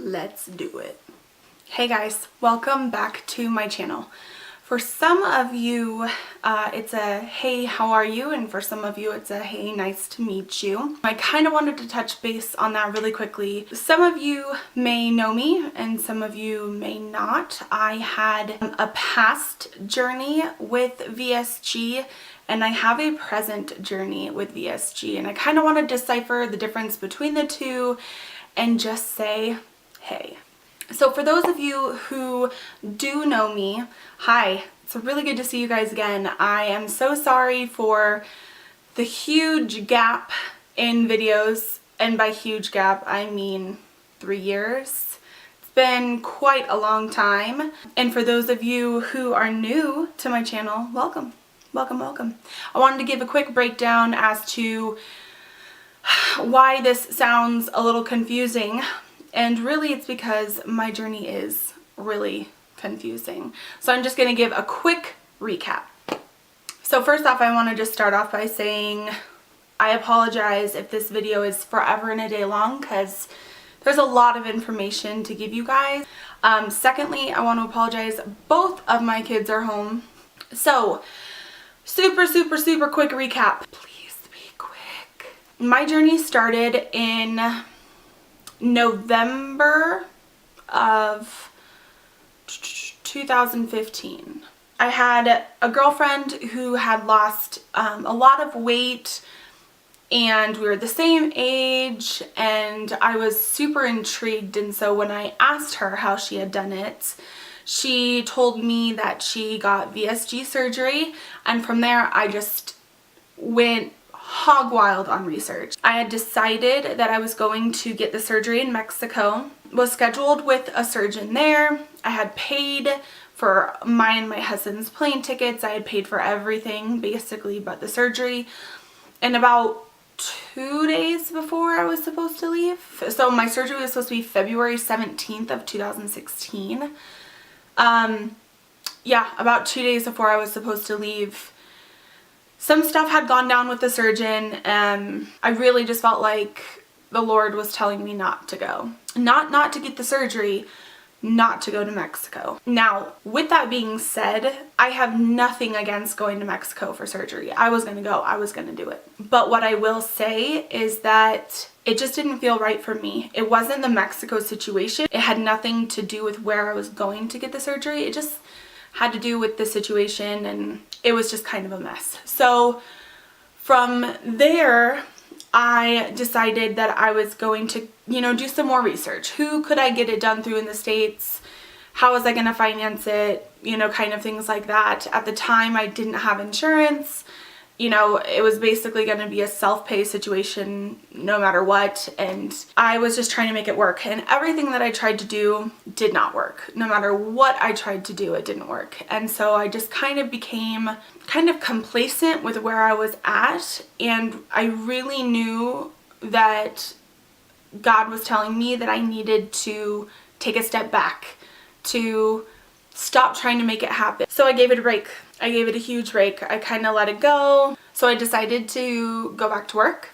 Let's do it. Hey guys, welcome back to my channel. For some of you, it's a hey, how are you? And for some of you, it's a hey, nice to meet you. I kind of wanted to touch base on that really quickly. Some of you may know me and some of you may not. I had a past journey with VSG and I have a present journey with VSG, and I kind of want to decipher the difference between the two and just say hey. So for those of you who do know me, hi, it's really good to see you guys again. I am so sorry for the huge gap in videos, and by huge gap I mean 3 years. It's been quite a long time, and for those of you who are new to my channel, welcome. Welcome, welcome. I wanted to give a quick breakdown as to why this sounds a little confusing. And really it's because my journey is really confusing. So I'm just going to give a quick recap. So first off, I want to just start off by saying I apologize if this video is forever and a day long because there's a lot of information to give you guys. Secondly, I want to apologize. Both of my kids are home. So super quick recap. Please be quick. My journey started in November of 2015. I had a girlfriend who had lost a lot of weight, and we were the same age, and I was super intrigued. And so when I asked her how she had done it, she told me that she got VSG surgery, and from there I just went hog wild on research. I had decided that I was going to get the surgery in Mexico, was scheduled with a surgeon there. I had paid for my and my husband's plane tickets. I had paid for everything basically but the surgery. And about 2 days before I was supposed to leave, so my surgery was supposed to be February 17th of 2016. Yeah, about 2 days before I was supposed to leave, some stuff had gone down with the surgeon, and I really just felt like the Lord was telling me not to go. Not to get the surgery, not to go to Mexico. Now, with that being said, I have nothing against going to Mexico for surgery. I was gonna go, I was gonna do it. But what I will say is that it just didn't feel right for me. It wasn't the Mexico situation. It had nothing to do with where I was going to get the surgery. It just had to do with the situation, and it was just kind of a mess. So from there, I decided that I was going to, do some more research. Who could I get it done through in the States? How was I going to finance it? Kind of things like that. At the time, I didn't have insurance. It was basically going to be a self-pay situation no matter what, and I was just trying to make it work, and everything that I tried to do did not work. No matter what I tried to do, it didn't work. And so I just kind of became complacent with where I was at, and I really knew that God was telling me that I needed to take a step back, to stop trying to make it happen. So I gave it a break. I gave it a huge break. I kind of let it go. So I decided to go back to work.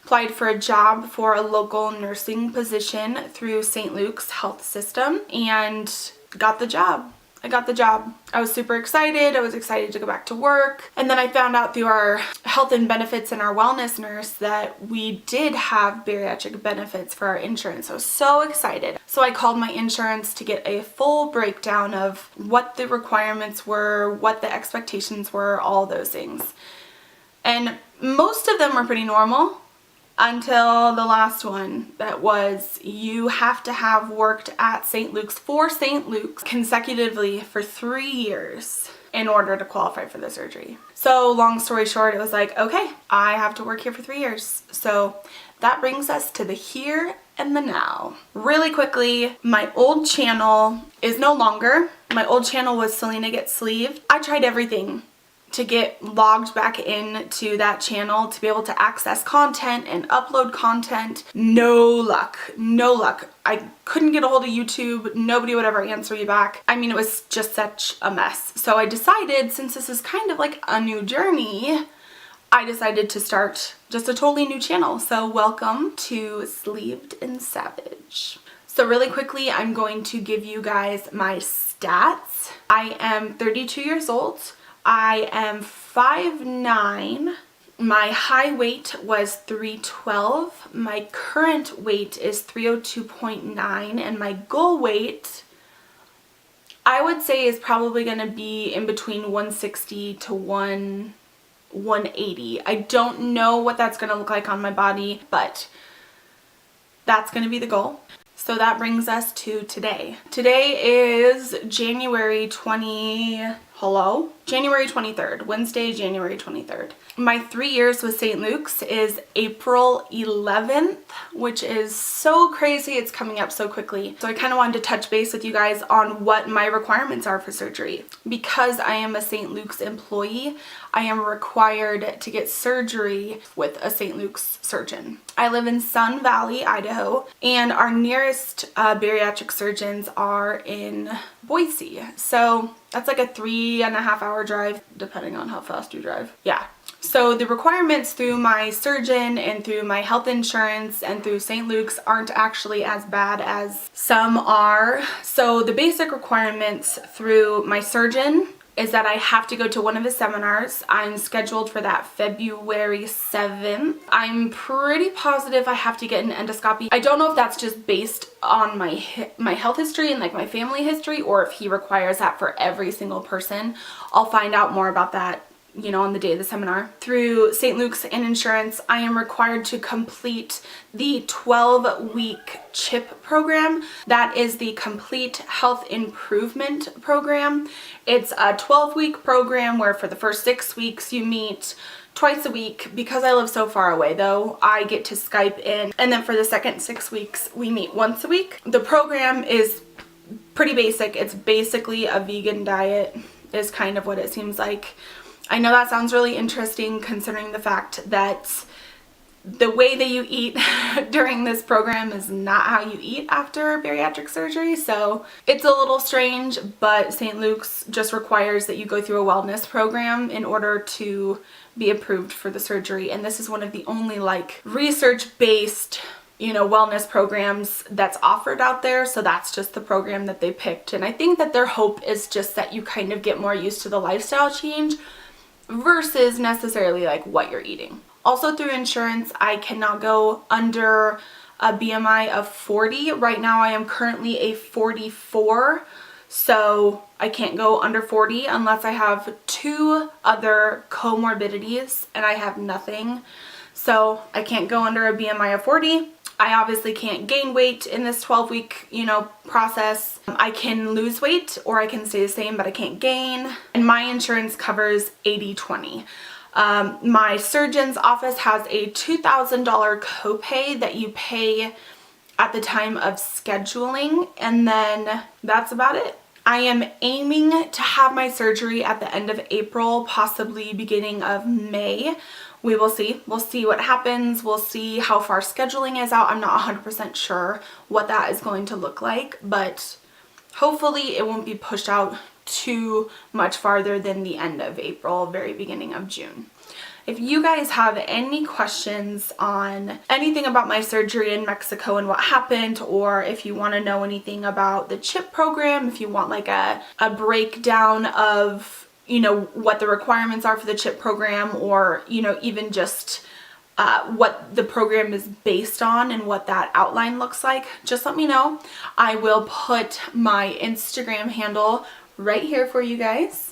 Applied for a job for a local nursing position through St. Luke's health system and got the job. I got the job. I was super excited. I was excited to go back to work. And then I found out through our health and benefits and our wellness nurse that we did have bariatric benefits for our insurance. I was so excited. So I called my insurance to get a full breakdown of what the requirements were, what the expectations were, all those things. And most of them were pretty normal until the last one, that was you have to have worked at St. Luke's consecutively for 3 years in order to qualify for the surgery. So long story short, it was like, okay, I have to work here for 3 years. So that brings us to the here and the now. Really quickly, my old channel is no longer. My old channel was Selena Gets Sleeved. I tried everything to get logged back into that channel to be able to access content and upload content. No luck. I couldn't get a hold of YouTube. Nobody would ever answer me back. I mean, it was just such a mess. So I decided, since this is kind of like a new journey, I decided to start just a totally new channel. So welcome to Sleeved and Savage. So really quickly, I'm going to give you guys my stats. I am 32 years old. I am 5'9". My high weight was 312. My current weight is 302.9, and my goal weight, I would say, is probably going to be in between 160 to 180. I don't know what that's going to look like on my body, but that's going to be the goal. So that brings us to today. Today is January 23rd, Wednesday, January 23rd. My 3 years with St. Luke's is April 11th, which is so crazy. It's coming up so quickly. So I kind of wanted to touch base with you guys on what my requirements are for surgery. Because I am a St. Luke's employee, I am required to get surgery with a St. Luke's surgeon. I live in Sun Valley, Idaho, and our nearest bariatric surgeons are in Boise. So that's like a 3.5 hour drive, depending on how fast you drive. Yeah. So the requirements through my surgeon and through my health insurance and through St. Luke's aren't actually as bad as some are. So the basic requirements through my surgeon is that I have to go to one of his seminars. I'm scheduled for that February 7th. I'm pretty positive I have to get an endoscopy. I don't know if that's just based on my health history and like my family history, or if he requires that for every single person. I'll find out more about that, you know, on the day of the seminar. Through St. Luke's and insurance, I am required to complete the 12-week CHIP program. That is the Complete Health Improvement Program. It's a 12-week program where for the first 6 weeks you meet twice a week. Because I live so far away though, I get to Skype in, and then for the second 6 weeks we meet once a week. The program is pretty basic. It's basically a vegan diet is kind of what it seems like. I know that sounds really interesting considering the fact that the way that you eat during this program is not how you eat after bariatric surgery. So it's a little strange, but St. Luke's just requires that you go through a wellness program in order to be approved for the surgery. And this is one of the only like research-based, you know, wellness programs that's offered out there. So that's just the program that they picked. And I think that their hope is just that you kind of get more used to the lifestyle change versus necessarily like what you're eating. Also through insurance, I cannot go under a BMI of 40. Right now I am currently a 44, so I can't go under 40 unless I have 2 other comorbidities, and I have nothing. So I can't go under a BMI of 40. I obviously can't gain weight in this 12-week, you know, process. I can lose weight or I can stay the same, but I can't gain. And my insurance covers 80/20. My surgeon's office has a $2,000 copay that you pay at the time of scheduling, and then that's about it. I am aiming to have my surgery at the end of April, possibly beginning of May. We will see. We'll see what happens. We'll see how far scheduling is out. I'm not 100% sure what that is going to look like, but hopefully it won't be pushed out too much farther than the end of April, very beginning of June. If you guys have any questions on anything about my surgery in Mexico and what happened, or if you want to know anything about the CHIP program, if you want like a breakdown of, you know, what the requirements are for the CHIP program, or, you know, even just what the program is based on and what that outline looks like, just let me know. I will put my Instagram handle right here for you guys.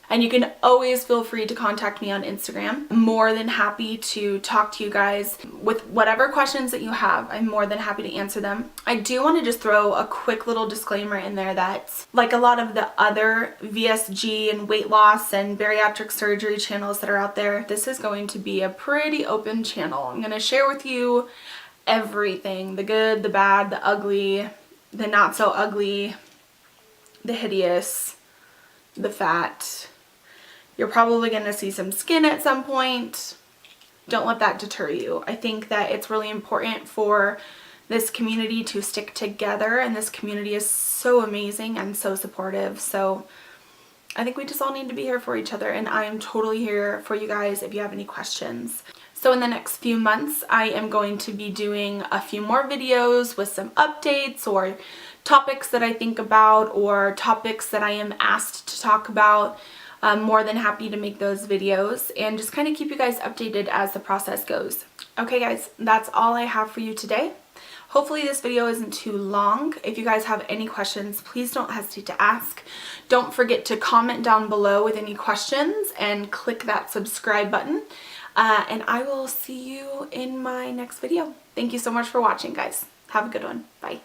And you can always feel free to contact me on Instagram. I'm more than happy to talk to you guys with whatever questions that you have. I'm more than happy to answer them. I do want to just throw a quick little disclaimer in there that, like a lot of the other VSG and weight loss and bariatric surgery channels that are out there, this is going to be a pretty open channel. I'm going to share with you everything, the good, the bad, the ugly, the not so ugly, the hideous, the fat. You're probably going to see some skin at some point. Don't let that deter you. I think that it's really important for this community to stick together, and this community is so amazing and so supportive. So I think we just all need to be here for each other, and I am totally here for you guys if you have any questions. So in the next few months, I am going to be doing a few more videos with some updates or topics that I think about or topics that I am asked to talk about. I'm more than happy to make those videos and just kind of keep you guys updated as the process goes. Okay guys, that's all I have for you today. Hopefully this video isn't too long. If you guys have any questions, please don't hesitate to ask. Don't forget to comment down below with any questions and click that subscribe button. And I will see you in my next video. Thank you so much for watching, guys. Have a good one. Bye.